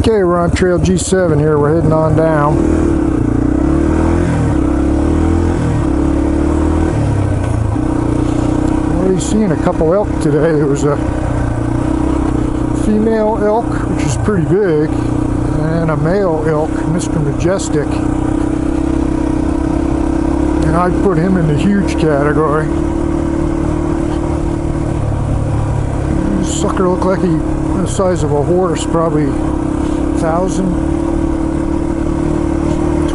Okay, we're on Trail G7 here. We're heading on down. Already seen a couple elk today. There was a female elk, which is pretty big, and a male elk, Mr. Majestic. And I'd put him in the huge category. This sucker looked like the size of a horse, probably 1,000,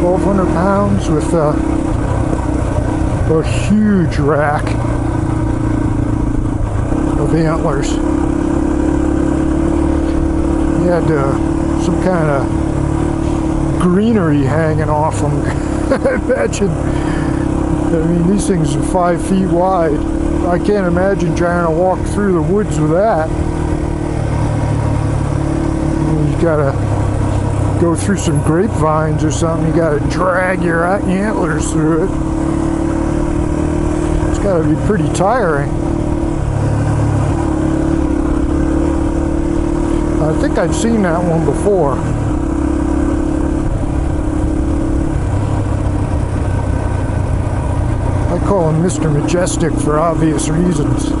1,200 pounds, with a huge rack of antlers. He had some kind of greenery hanging off him. Imagine, I mean, these things are 5 feet wide. I can't imagine trying to walk through the woods with that. You gotta go through some grapevines or something. You gotta drag your antlers through it. It's gotta be pretty tiring. I think I've seen that one before. I call him Mr. Majestic for obvious reasons.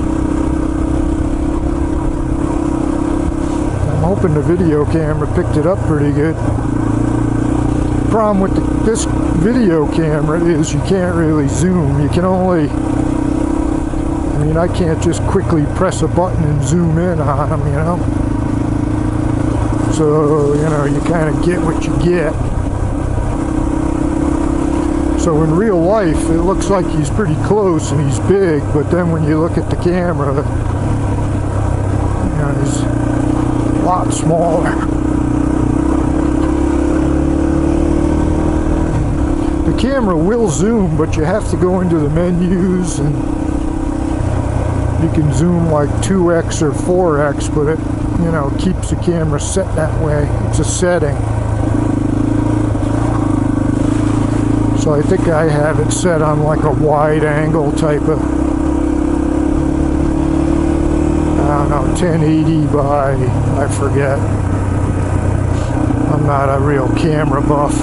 I'm hoping the video camera picked it up pretty good. The problem with this video camera is you can't really zoom. You can only, I mean, I can't just quickly press a button and zoom in on them, you know? So, you know, you kind of get what you get. So in real life, it looks like he's pretty close and he's big, but then when you look at the camera, you know, he's a lot smaller. The camera will zoom, but you have to go into the menus, and you can zoom like 2x or 4x, but it, you know, keeps the camera set that way. It's a setting. So I think I have it set on like a wide angle type of, I don't know, 1080 by, I forget. I'm not a real camera buff.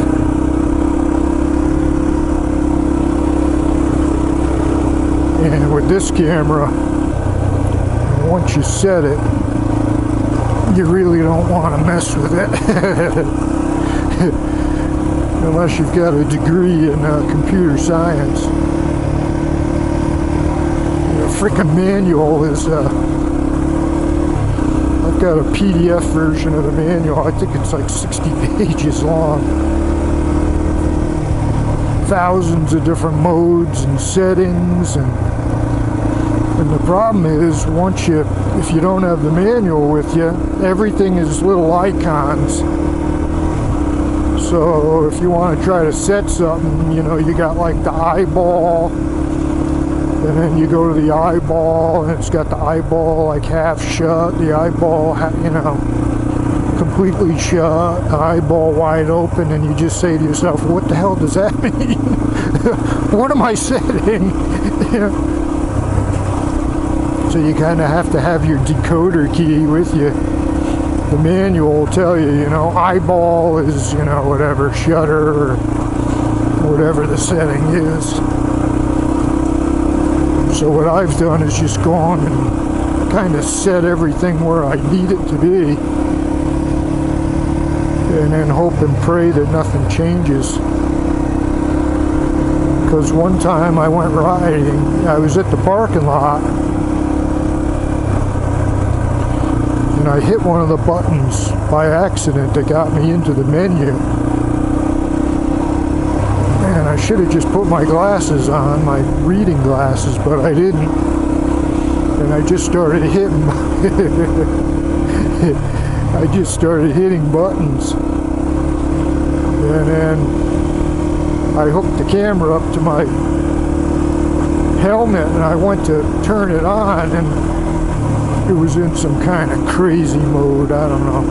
And with this camera, once you set it, you really don't want to mess with it. Unless you've got a degree in computer science. The frickin' manual is, I've got a PDF version of the manual. I think it's like 60 pages long. Thousands of different modes and settings, and the problem is, if you don't have the manual with you, everything is little icons. So if you want to try to set something, you know, you got like the eyeball, and then you go to the eyeball, and it's got the eyeball like half shut, the eyeball, you know, completely shut, the eyeball wide open, and you just say to yourself, what the hell does that mean? What am I setting? You know? So you kind of have to have your decoder key with you. The manual will tell you, you know, eyeball is, you know, whatever, shutter, or whatever the setting is. So what I've done is just gone and kind of set everything where I need it to be, and then hope and pray that nothing changes. Because one time I went riding, I was at the parking lot, and I hit one of the buttons by accident that got me into the menu. And I should have just put my glasses on, my reading glasses, but I didn't. And I just started hitting, I just started hitting buttons. And then I hooked the camera up to my helmet, and I went to turn it on, and it was in some kind of crazy mode, I don't know.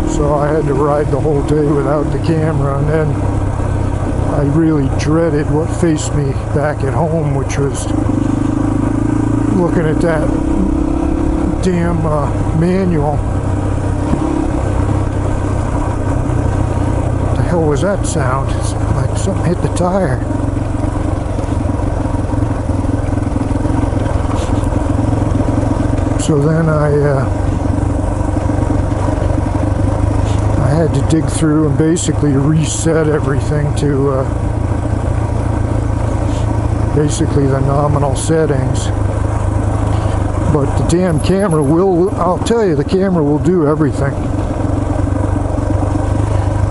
So I had to ride the whole day without the camera, and then I really dreaded what faced me back at home, which was looking at that damn manual. was that sound? It's like something hit the tire. So then I had to dig through and basically reset everything to basically the nominal settings. But the damn camera will, I'll tell you, the camera will do everything.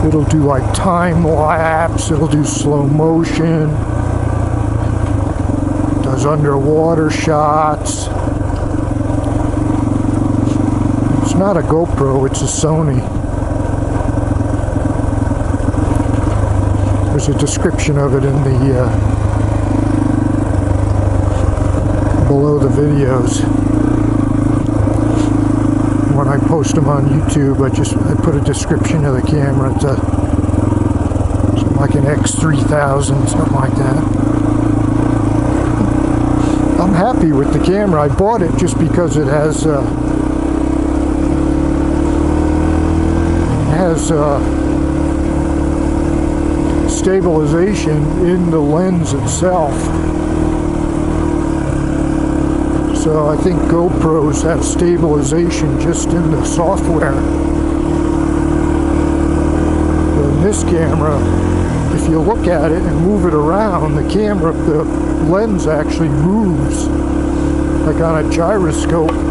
It'll do like time lapse, it'll do slow motion, does underwater shots. It's not a GoPro, it's a Sony. There's a description of it in the below the videos. When I post them on YouTube, I put a description of the camera. It's something like an X3000, something like that. I'm happy with the camera. I bought it just because it has stabilization in the lens itself. So I think GoPros have stabilization just in the software. But in this camera, if you look at it and move it around, the lens actually moves like on a gyroscope.